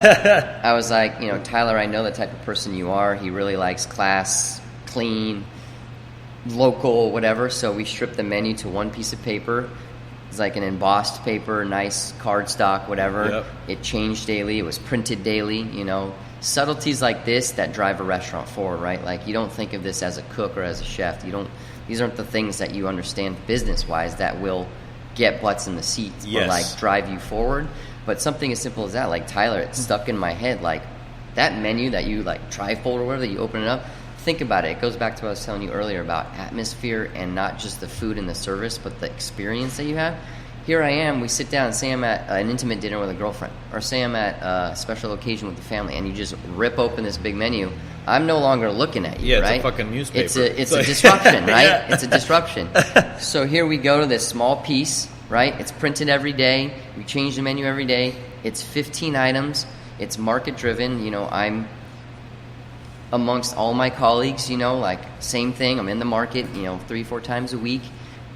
I was like, Tyler, I know the type of person you are. He really likes class, clean, local, whatever. So we stripped the menu to one piece of paper. It's like an embossed paper, nice cardstock, whatever. Yep. It changed daily. It was printed daily, Subtleties like this that drive a restaurant forward, right? Like, you don't think of this as a cook or as a chef. These aren't the things that you understand business-wise that will get butts in the seats or, like, drive you forward. But something as simple as that, like, Tyler, it's stuck in my head. Like, that menu that you, like, trifold or whatever, that you open it up, think about it. It goes back to what I was telling you earlier about atmosphere and not just the food and the service, but the experience that you have. Here I am, we sit down and say I'm at an intimate dinner with a girlfriend, or say I'm at a special occasion with the family, and you just rip open this big menu. I'm no longer looking at you, right? It's a fucking newspaper. It's a disruption, right? It's a disruption. So here we go to this small piece, right? It's printed every day. We change the menu every day. It's 15 items. It's market-driven. I'm amongst all my colleagues, like, same thing. I'm in the market, 3-4 times a week.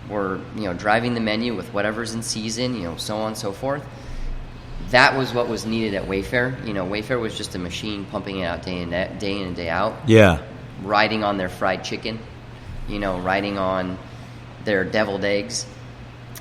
We're, driving the menu with whatever's in season, so on and so forth. That was what was needed at Wayfair. Wayfair was just a machine pumping it out day in and day out. Yeah. Riding on their fried chicken, riding on their deviled eggs.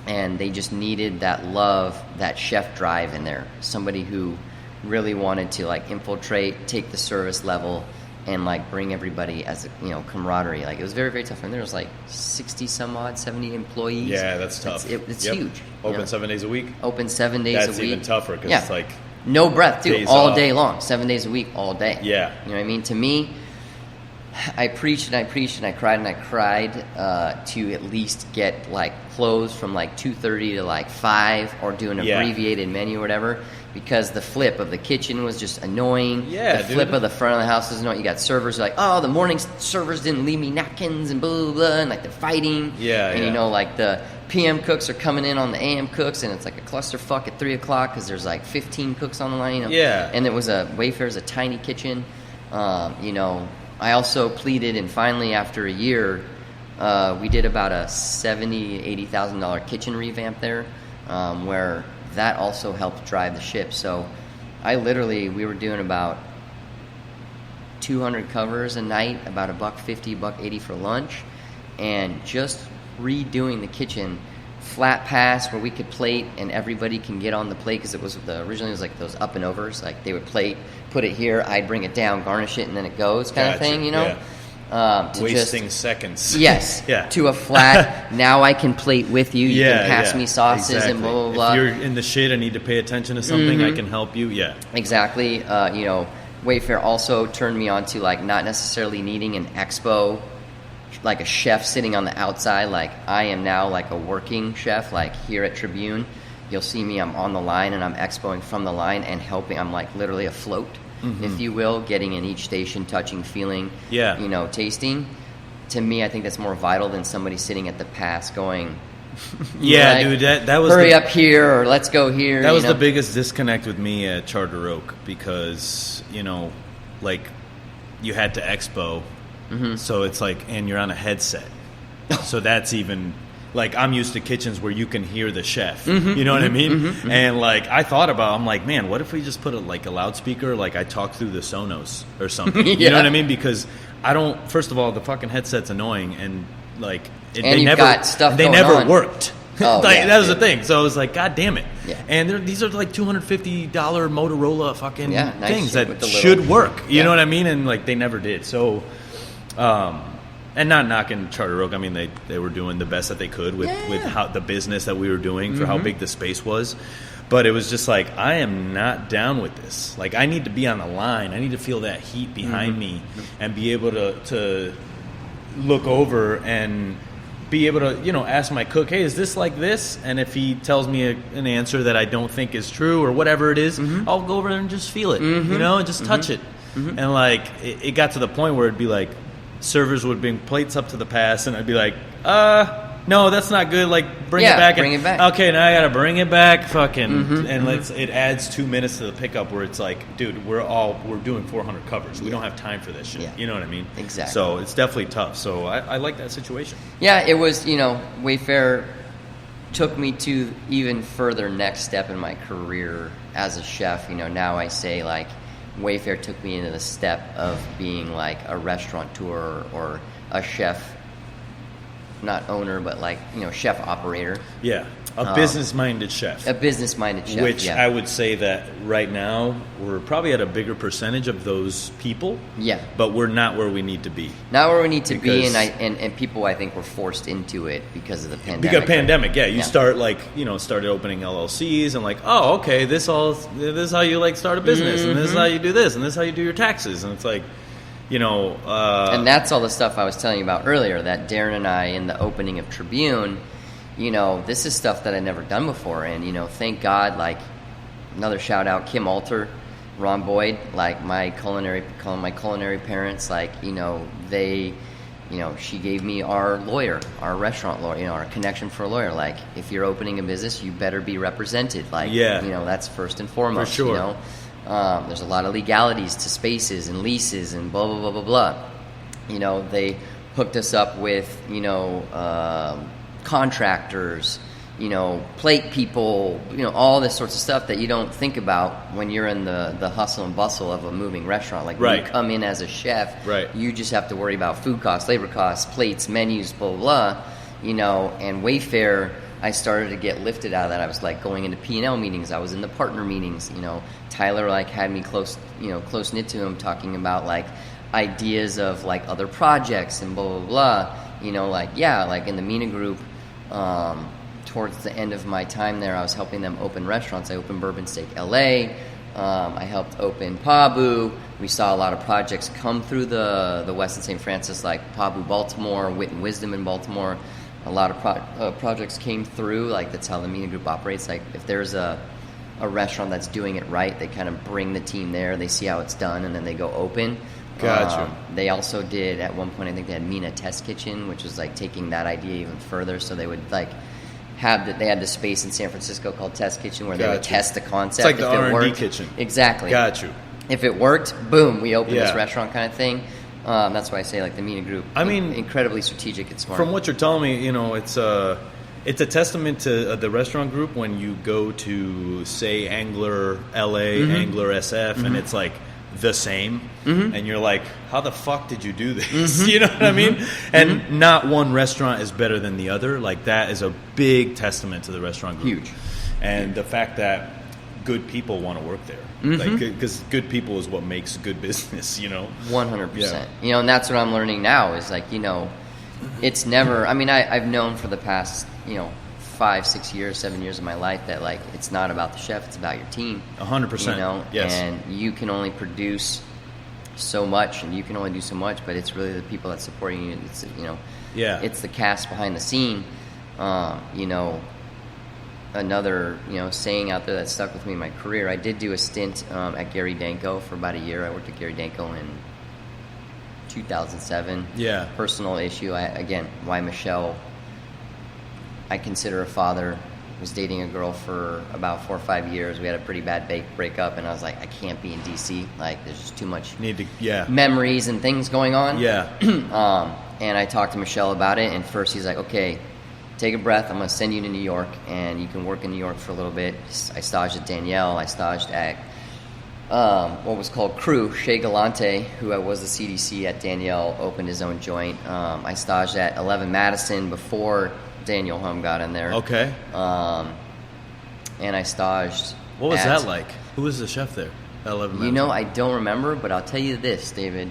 And they just needed that love, that chef drive in there. Somebody who really wanted to, like, infiltrate, take the service level, and, like, bring everybody as a, camaraderie. Like, it was very, very tough. And there was, like, 60 some odd, 70 employees. Yeah, that's tough. It's huge. Open 7 days a week? Open 7 days a week. That's even tougher because it's like... No breath, too. All off. day long. 7 days a week, all day. Yeah. You know what I mean? To me, I preached and I preached and I cried to at least get, like, closed from, like, 2:30 to, like, 5, or do an abbreviated menu or whatever. Because the flip of the kitchen was just annoying. Yeah, the flip of the front of the house was annoying. You got servers like, the morning servers didn't leave me napkins and blah, blah, blah, and, like, they're fighting. Yeah, and, like, the PM cooks are coming in on the AM cooks, and it's like a clusterfuck at 3 o'clock because there's, like, 15 cooks on the line. Yeah. And it was Wayfair's a tiny kitchen. I also pleaded, and finally, after a year, we did about a $70,000, $80,000 kitchen revamp there, where that also helped drive the ship. So we were doing about 200 covers a night, about $1.50, $1.80 for lunch, and just redoing the kitchen, flat pass where we could plate and everybody can get on the plate, because originally it was like those up and overs, like they would plate, put it here, I'd bring it down, garnish it, and then it goes kind of thing, Yeah. Wasting just, seconds. Yes. Yeah. To a flat, now I can plate with you. You can pass me sauces and blah, blah, blah. If you're in the shit and need to pay attention to something, I can help you. Yeah. Exactly. Wayfair also turned me on to, like, not necessarily needing an expo, like a chef sitting on the outside. Like, I am now, like, a working chef, like, here at Tribune. You'll see me, I'm on the line and I'm expoing from the line and helping. I'm, like, literally afloat. If you will, getting in each station, touching, feeling, tasting. To me, I think that's more vital than somebody sitting at the pass going, dude, that was hurry up here, or let's go here. That was the biggest disconnect with me at Charter Oak, because, like, you had to expo, so it's like, and you're on a headset. So that's even... Like, I'm used to kitchens where you can hear the chef. You know what I mean? And, like, I thought about, I'm like, man, what if we just put a loudspeaker, like I talk through the Sonos or something? You know what I mean? Because first of all, the fucking headset's annoying, and, like, they never worked. That was the thing. So I was like, God damn it. Yeah. And these are like $250 Motorola fucking things that should work. You know what I mean? And, like, they never did. So, and not knocking Charter Oak. I mean, they were doing the best that they could with how the business that we were doing for how big the space was. But it was just like, I am not down with this. Like, I need to be on the line. I need to feel that heat behind me and be able to look over and be able to, ask my cook, hey, is this like this? And if he tells me an answer that I don't think is true or whatever it is, I'll go over there and just feel it, and just touch it. And, like, it got to the point where it'd be like, servers would bring plates up to the pass, and I'd be like, no, that's not good. Like, bring it back. Bring it back. Okay, now I gotta bring it back. Fucking, and it adds 2 minutes to the pickup, where it's like, dude, we're doing 400 covers. We don't have time for this shit. Yeah. You know what I mean? Exactly. So it's definitely tough. So I like that situation. Yeah, it was. Wayfair took me to even further next step in my career as a chef. Now I say like Wayfair took me into the step of being like a restaurateur or a chef, not owner, but like, chef operator. Yeah. A business-minded chef. A business-minded chef, Which I would say that right now we're probably at a bigger percentage of those people. Yeah. But we're not where we need to be. Not where we need to be, and people, I think, were forced into it because of the pandemic. Because pandemic, yeah. You start like, started opening LLCs and like, oh, okay, this is how you like start a business, and this is how you do this, and this is how you do your taxes, and it's like, and that's all the stuff I was telling you about earlier, that Darren and I, in the opening of Tribune, this is stuff that I'd never done before. And, thank God, like, another shout out, Kim Alter, Ron Boyd, like my culinary parents, like, they, she gave me our lawyer, our restaurant lawyer, our connection for a lawyer. Like, if you're opening a business, you better be represented. Like, that's first and foremost, for sure. There's a lot of legalities to spaces and leases and blah, blah, blah, blah, blah. They hooked us up with, contractors, plate people, all this sorts of stuff that you don't think about when you're in the hustle and bustle of a moving restaurant. Like, when you come in as a chef, you just have to worry about food costs, labor costs, plates, menus, blah, blah, blah. And Wayfair, I started to get lifted out of that. I was like going into P&L meetings. I was in the partner meetings. Tyler like had me close knit to him, talking about like ideas of like other projects and blah, blah, blah. Like in the Mina Group, towards the end of my time there, I was helping them open restaurants. I opened Bourbon Steak LA. I helped open Pabu. We saw a lot of projects come through the Westin St. Francis, like Pabu Baltimore, Wit and Wisdom in Baltimore. A lot of projects came through. Like, that's how the Mina Group operates. Like, if there's a restaurant that's doing it right, they kind of bring the team there. They see how it's done, and then they go open. Gotcha. They also did, at one point, I think they had Mina Test Kitchen, which was like taking that idea even further. So they would like they had the space in San Francisco called Test Kitchen where they would test the concept. It's like the R&D kitchen. Exactly. Got you. If it worked, boom, we opened this restaurant kind of thing. That's why I say like the Mina Group. I mean, incredibly strategic and smart. From what you're telling me, it's a testament to the restaurant group when you go to, say, Angler LA, Angler SF, and it's like the same, and you're like, how the fuck did you do this? You know what I mean? And not one restaurant is better than the other. Like, that is a big testament to the restaurant group. Huge. And the fact that good people want to work there, like, because good people is what makes good business. 100%. And that's what I'm learning now is like, it's never. I mean, I've known for the past 5, 6 years, 7 years of my life that like it's not about the chef, it's about your team. 100%. Yes. And you can only produce so much, and you can only do so much, but it's really the people that's supporting you. It's it's the cast behind the scene. Another saying out there that stuck with me in my career. I did do a stint at Gary Danko for about a year. I worked at Gary Danko in 2007. Yeah. Personal issue. Why Michel, I consider a father, was dating a girl for about 4 or 5 years. We had a pretty bad breakup, and I was like, I can't be in DC. Like, there's just too much memories and things going on. Yeah. And I talked to Michel about it, and first he's like, okay, take a breath. I'm going to send you to New York, and you can work in New York for a little bit. I staged at Danielle. I staged at what was called Crew. Shea Galante, who was the CDC at Danielle, opened his own joint. I staged at 11 Madison before Daniel Hum got in there. Okay. And I staged. What was that like? Who was the chef there at 11 Madison? I don't remember, but I'll tell you this, David.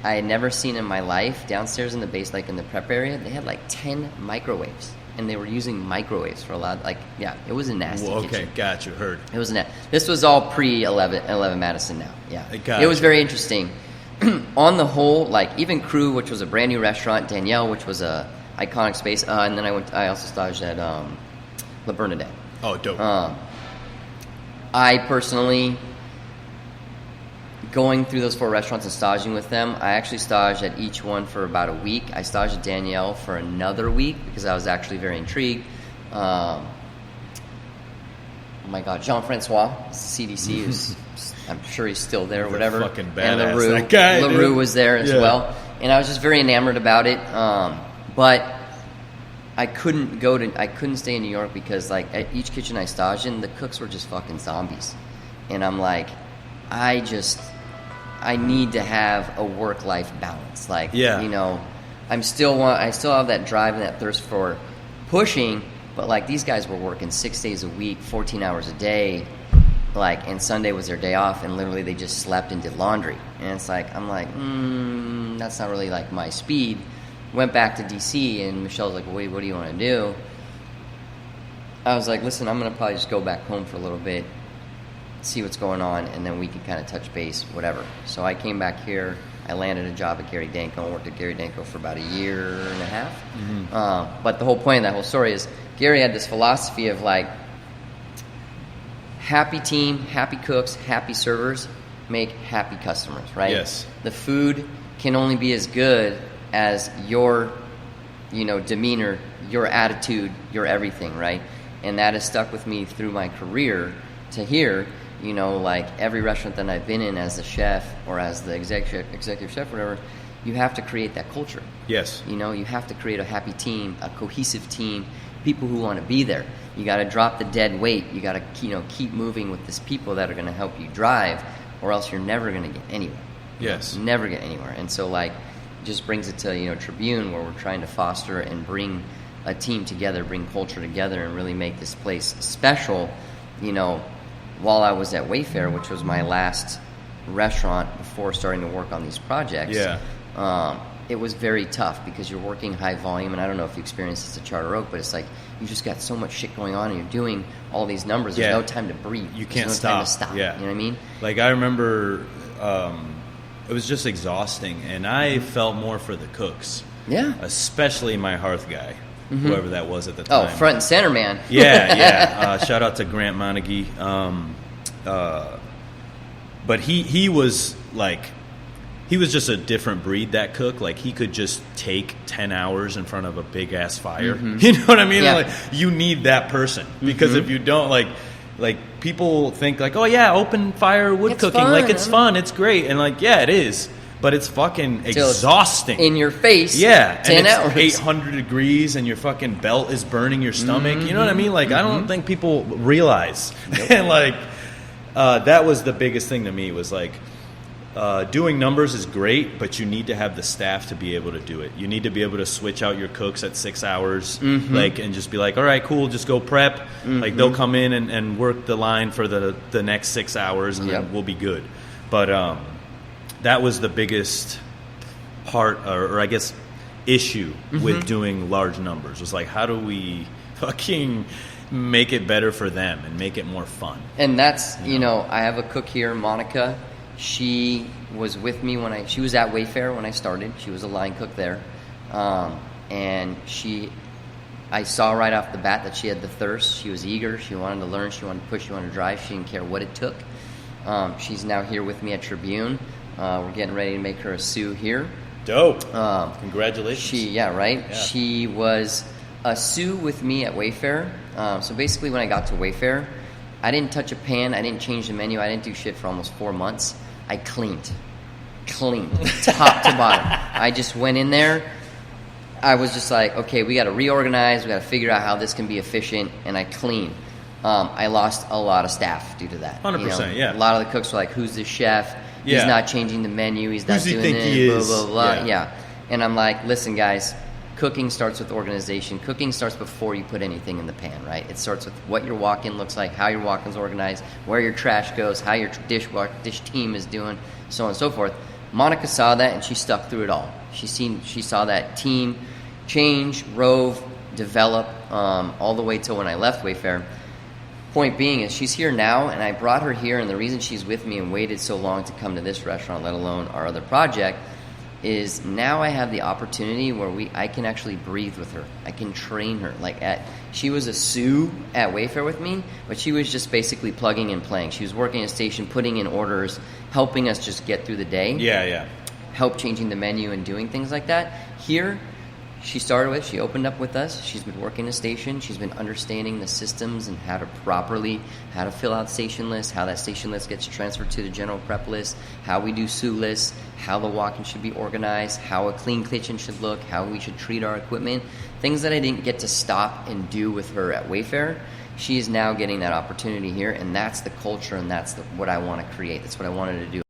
I had never seen in my life, downstairs in the base, like in the prep area, they had like 10 microwaves. And they were using microwaves for a lot. It was a nasty kitchen. Okay, got you, heard. It was This was all pre-11 Madison now. Yeah. It was very interesting. On the whole, like even Crew, which was a brand new restaurant, Danielle, which was a iconic space, and then I also staged at La Bernadette. Oh, dope. I personally, going through those 4 restaurants and staging with them, I actually staged at each one for about a week. I staged at Danielle for another week because I was actually very intrigued. Oh my God, Jean-Francois, CDC, who's, I'm sure he's still there or whatever. Fucking badass, and LaRue, that guy, LaRue was there as well. And I was just very enamored about it. But I couldn't stay in New York because like at each kitchen I staged in, the cooks were just fucking zombies. And I'm like, I need to have a work-life balance. Like, you know, I still have that drive and that thirst for pushing, but like these guys were working 6 days a week, 14 hours a day, like, and Sunday was their day off, and literally they just slept and did laundry. And it's like, I'm like, that's not really like my speed. Went back to DC, and Michelle's like, wait, what do you want to do? I was like, listen, I'm going to probably just go back home for a little bit, see what's going on, and then we can kind of touch base, whatever. So I came back here. I landed a job at Gary Danko and worked at Gary Danko for about a year and a half. But the whole point of that whole story is Gary had this philosophy of like, happy team, happy cooks, happy servers make happy customers, right? Yes. The food can only be as good as your, you know, demeanor, your attitude, your everything, right? And that has stuck with me through my career to here. You know, like every restaurant that I've been in as a chef or as the executive chef, whatever, you have to create that culture. Yes. You know, you have to create a happy team, a cohesive team, people who want to be there. You got to drop the dead weight. You got to, you know, keep moving with these people that are going to help you drive, or else you're never going to get anywhere. Yes. Never get anywhere. And so, like, it just brings it to, you know, Tribune, where we're trying to foster and bring a team together, bring culture together, and really make this place special. You know, while I was at Wayfair, which was my last restaurant before starting to work on these projects, it was very tough because you're working high volume, and I don't know if you experienced this at Charter Oak, but it's like you just got so much shit going on, and you're doing all these numbers. There's no time to breathe. You can't There's no time to stop. Yeah. You know what I mean? Like, I remember it was just exhausting, and I felt more for the cooks. Yeah. Especially my hearth guy, whoever that was at the time. Oh, front and center, man. Yeah. Shout out to Grant Montague. But he was like, he was just a different breed, that cook. Like, he could just take 10 hours in front of a big ass fire. You know what I mean? Yeah. Like, you need that person, because if you don't, like people think like, oh yeah, open fire wood cooking, fun. like it's fun, it's great, and like, yeah, it is, but it's fucking exhausting. In your face. Yeah, 10 and it's hours. 800 degrees, and your fucking belt is burning your stomach. You know what I mean? Like, I don't think people realize. And like, that was the biggest thing to me, was like, doing numbers is great, but you need to have the staff to be able to do it. You need to be able to switch out your cooks at 6 hours, like, and just be like, all right, cool, just go prep. Like, they'll come in and work the line for the next 6 hours, and then we'll be good. But that was the biggest part, or I guess issue with doing large numbers, was like, how do we fucking make it better for them and make it more fun? And that's, you know, I have a cook here, Monica. She was with me she was at Wayfair when I started. She was a line cook there. And I saw right off the bat that she had the thirst. She was eager. She wanted to learn. She wanted to push. She wanted to drive. She didn't care what it took. She's now here with me at Tribune. We're getting ready to make her a sous here. Dope. Congratulations. Yeah. She was a sous with me at Wayfair. So basically, when I got to Wayfair, I didn't touch a pan. I didn't change the menu. I didn't do shit for almost 4 months. I cleaned top to bottom. I just went in there. I was just like, okay, we got to reorganize. We got to figure out how this can be efficient. And I cleaned. I lost a lot of staff due to that. 100%, yeah. A lot of the cooks were like, who's this chef? Yeah. He's not changing the menu. He's not doing think it. He blah, is? blah, blah. Yeah. And I'm like, listen, guys. Cooking starts with organization. Cooking starts before you put anything in the pan, right? It starts with what your walk-in looks like, how your walk-in's organized, where your trash goes, how your dish team is doing, so on and so forth. Monica saw that, and she stuck through it all. She saw that team change, rove, develop, all the way till when I left Wayfair. Point being is she's here now, and I brought her here, and the reason she's with me and waited so long to come to this restaurant, let alone our other project, is now I have the opportunity where I can actually breathe with her. I can train her. She was a sous at Wayfair with me, but she was just basically plugging and playing. She was working at a station, putting in orders, helping us just get through the day. Yeah. Help changing the menu and doing things like that. Here, she opened up with us. She's been working a station. She's been understanding the systems and how to fill out station lists, how that station list gets transferred to the general prep list, how we do sous lists, how the walk-in should be organized, how a clean kitchen should look, how we should treat our equipment. Things that I didn't get to stop and do with her at Wayfair, she is now getting that opportunity here, and that's the culture, and that's what I want to create. That's what I wanted to do.